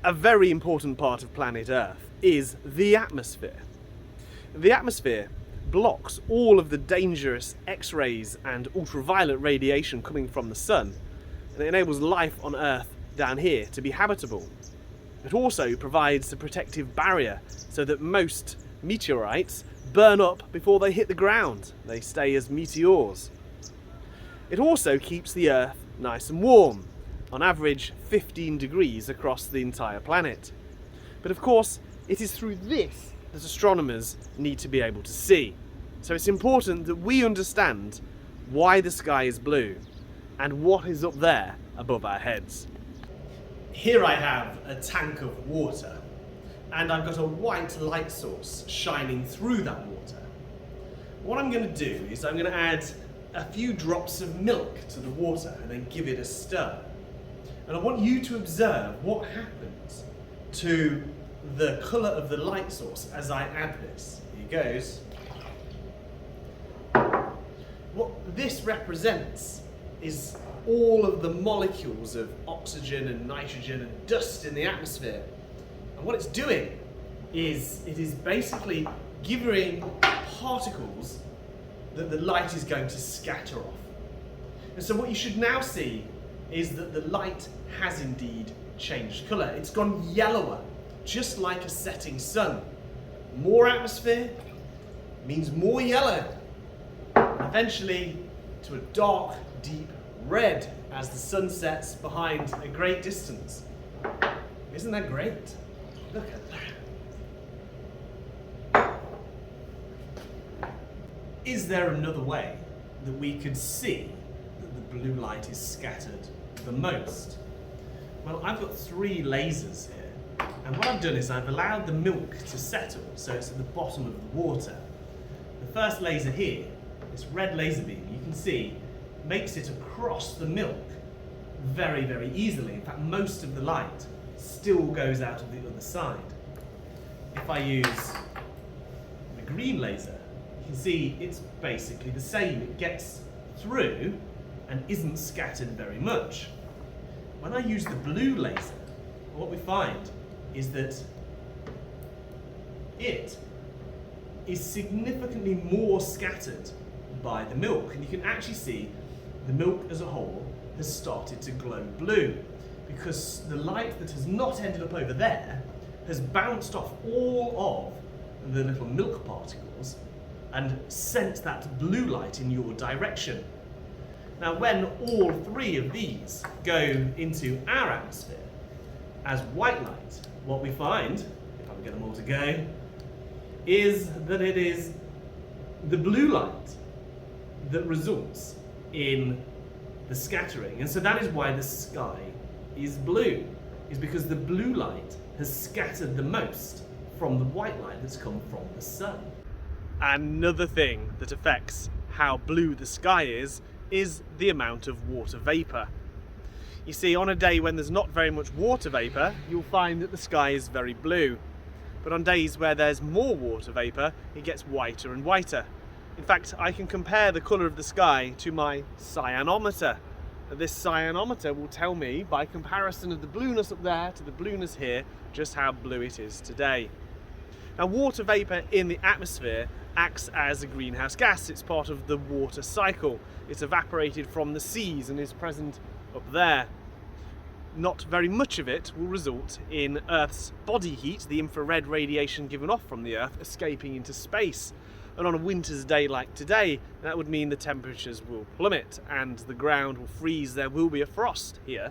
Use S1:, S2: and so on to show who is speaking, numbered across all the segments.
S1: A very important part of planet Earth is the atmosphere. The atmosphere blocks all of the dangerous X-rays and ultraviolet radiation coming from the sun, and it enables life on Earth down here to be habitable. It also provides a protective barrier so that most meteorites burn up before they hit the ground. They stay as meteors. It also keeps the Earth nice and warm, on average 15 degrees across the entire planet. But of course, it is through this that astronomers need to be able to see. So it's important that we understand why the sky is blue and what is up there above our heads. Here I have a tank of water, and I've got a white light source shining through that water. What I'm going to do is I'm going to add a few drops of milk to the water and then give it a stir. And I want you to observe what happens to the colour of the light source as I add this. Here goes. What this represents is all of the molecules of oxygen and nitrogen and dust in the atmosphere. And what it's doing is it is basically giving particles that the light is going to scatter off. And so what you should now see is that the light has indeed changed colour. It's gone yellower, just like a setting sun. More atmosphere means more yellow, and eventually to a dark, deep red as the sun sets behind a great distance. Isn't that great? Look at that. Is there another way that we could see that the blue light is scattered the most? Well, I've got 3 lasers here, and what I've done is I've allowed the milk to settle so it's at the bottom of the water. The first laser here, this red laser beam, you can see makes it across the milk very, very easily. In fact, most of the light still goes out of the other side. If I use the green laser, you can see it's basically the same. It gets through and isn't scattered very much. When I use the blue laser, what we find is that it is significantly more scattered by the milk, and you can actually see the milk as a whole has started to glow blue because the light that has not ended up over there has bounced off all of the little milk particles and sent that blue light in your direction. Now, when all 3 of these go into our atmosphere as white light, what we find, if I can get them all to go, is that it is the blue light that results in the scattering. And so that is why the sky is blue, is because the blue light has scattered the most from the white light that's come from the sun. Another thing that affects how blue the sky is the amount of water vapour. You see, on a day when there's not very much water vapour, you'll find that the sky is very blue. But on days where there's more water vapour, it gets whiter and whiter. In fact, I can compare the colour of the sky to my cyanometer. This cyanometer will tell me, by comparison of the blueness up there to the blueness here, just how blue it is today. Now, water vapour in the atmosphere acts as a greenhouse gas. It's part of the water cycle. It's evaporated from the seas and is present up there. Not very much of it will result in Earth's body heat, the infrared radiation given off from the Earth, escaping into space. And on a winter's day like today, that would mean the temperatures will plummet and the ground will freeze. There will be a frost here.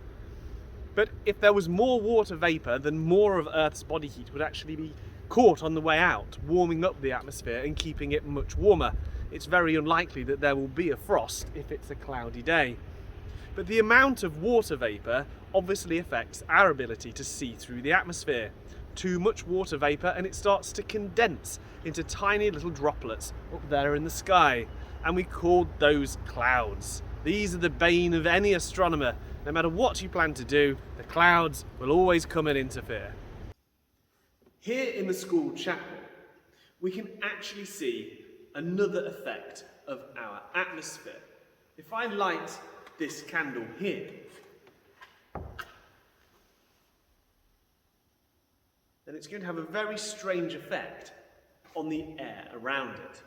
S1: But if there was more water vapour, then more of Earth's body heat would actually be caught on the way out, warming up the atmosphere and keeping it much warmer. It's very unlikely that there will be a frost if it's a cloudy day. But the amount of water vapour obviously affects our ability to see through the atmosphere. Too much water vapour and it starts to condense into tiny little droplets up there in the sky, and we call those clouds. These are the bane of any astronomer. No matter what you plan to do, the clouds will always come and interfere. Here in the school chapel, we can actually see another effect of our atmosphere. If I light this candle here, and it's going to have a very strange effect on the air around it.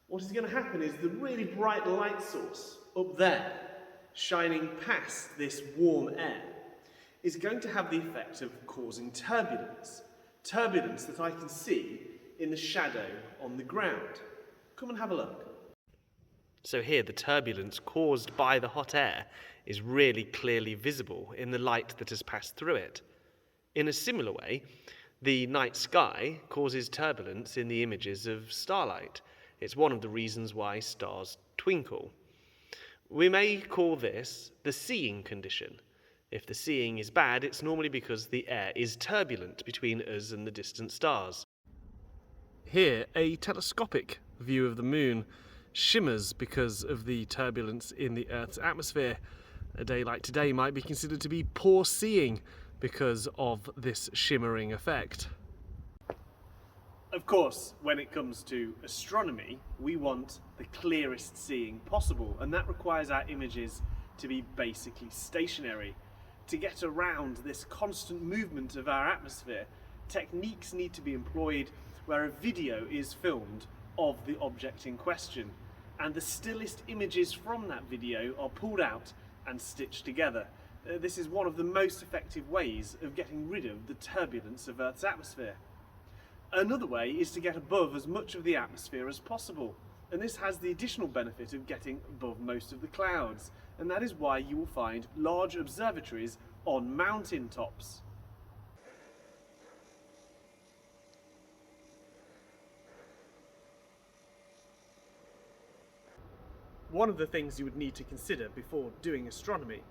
S1: What is going to happen is the really bright light source up there, shining past this warm air, is going to have the effect of causing turbulence. Turbulence that I can see in the shadow on the ground. Come and have a look. So here the turbulence caused by the hot air is really clearly visible in the light that has passed through it. In a similar way, the night sky causes turbulence in the images of starlight. It's one of the reasons why stars twinkle. We may call this the seeing condition. If the seeing is bad, it's normally because the air is turbulent between us and the distant stars. Here, a telescopic view of the moon shimmers because of the turbulence in the Earth's atmosphere. A day like today might be considered to be poor seeing because of this shimmering effect. Of course, when it comes to astronomy, we want the clearest seeing possible, and that requires our images to be basically stationary. To get around this constant movement of our atmosphere, techniques need to be employed where a video is filmed of the object in question, and the stillest images from that video are pulled out and stitched together. This is one of the most effective ways of getting rid of the turbulence of Earth's atmosphere. Another way is to get above as much of the atmosphere as possible, and this has the additional benefit of getting above most of the clouds, and that is why you will find large observatories on mountain tops. One of the things you would need to consider before doing astronomy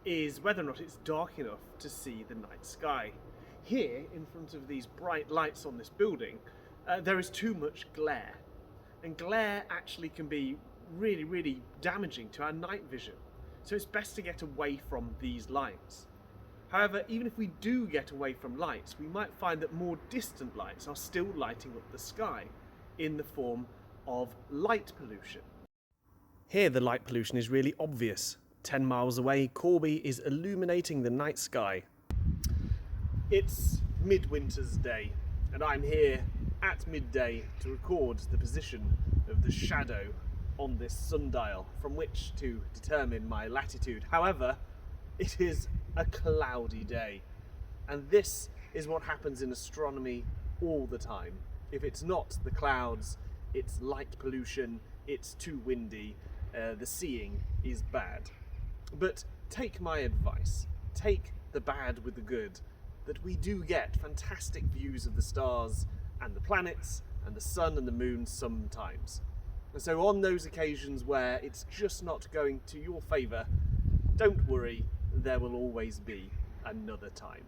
S1: is whether or not it's dark enough to see the night sky. Here, in front of these bright lights on this building, there is too much glare. And glare actually can be really, really damaging to our night vision. So it's best to get away from these lights. However, even if we do get away from lights, we might find that more distant lights are still lighting up the sky in the form of light pollution. Here the light pollution is really obvious. 10 miles away, Corby is illuminating the night sky. It's Midwinter's Day, and I'm here at midday to record the position of the shadow on this sundial from which to determine my latitude. However, it is a cloudy day, and this is what happens in astronomy all the time. If it's not the clouds, it's light pollution, it's too windy, the seeing is bad. But take my advice, take the bad with the good, that we do get fantastic views of the stars and the planets and the sun and the moon sometimes. And so on those occasions where it's just not going to your favour, don't worry, there will always be another time.